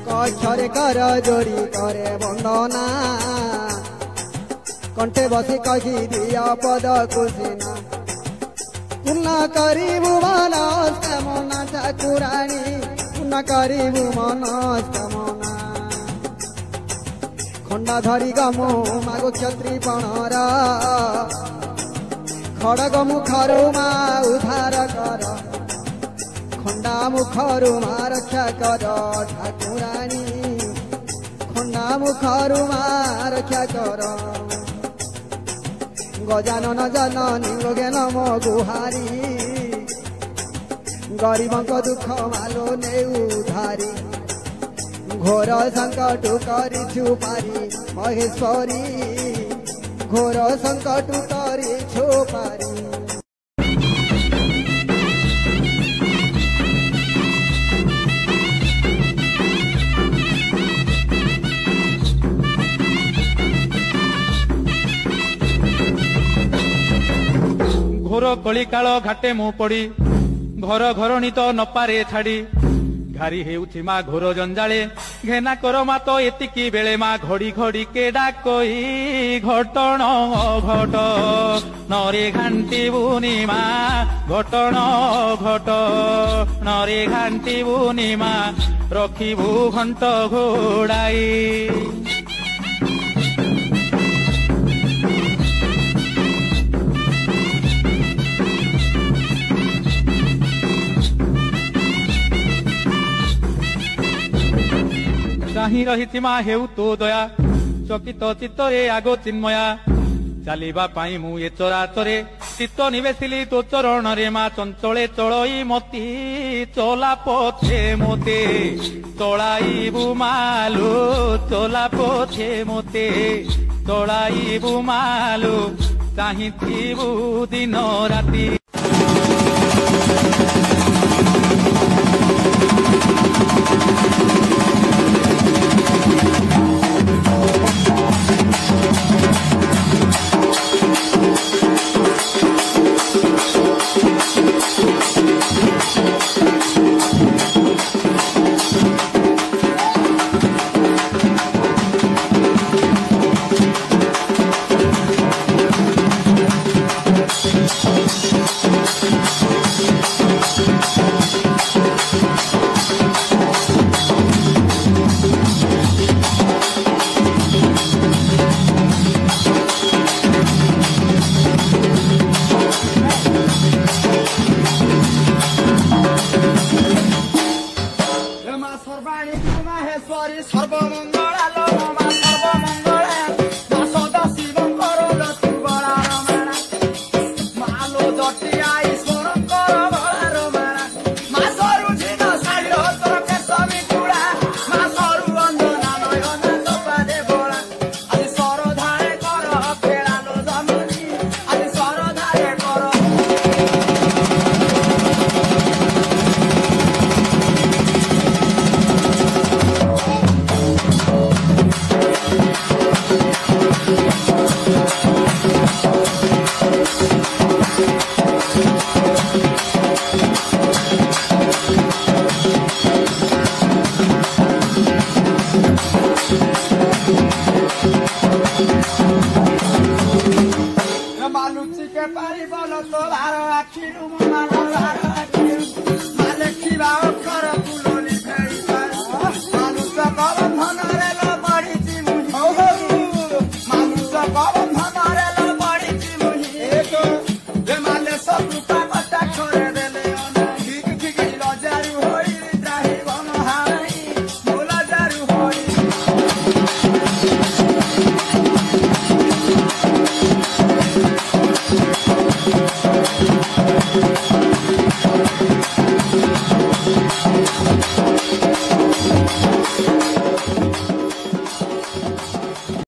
कक्षरे कर जोड़ी करे बंदना कंठे बसी कही दिया पद कुसिना पुनः करीबु मनस कामना ठाकुराणी पुनः करीबु मनस कामना खंडा धरी गमु मागो क्षत्री पणर खड़ग मुखरु मा उद्धार कर खंडा मुखरु मा रक्षा कर ठाकुराणी खंडा मुखरु मा रक्षा कर गजानन जननी गोगे नमो गुहारी गरीबों को दुख मालो ने उधारी घोर संकट करी छुपारी महेश्वरी घोर संकट करी छुपारी घोर कलिकाल घाटे मु पड़ी घर घरणी तो नपारे छाड़ी घारी हेउथि मा घोर जंजाले घेना कर मा तो एतिकी बेले मा घड़ी घड़ी के डाकई घटण घट नरे घांटी बुनी मा घटण घट नरे घांटी बुनी मा रखिबु घंट घोड़ाई चाही रहिथिमा हेउ तो दया चकित चित्तरे आगो चिन्मया चलिबा पाई मु ए चराचरे चित्त निवेशिली तो चरण रे मा चंचले चलई मती चला पछे मोते चलाइबु मालो चला पछे मोते चलाइबु मालो चाहिथिबु दिन राती।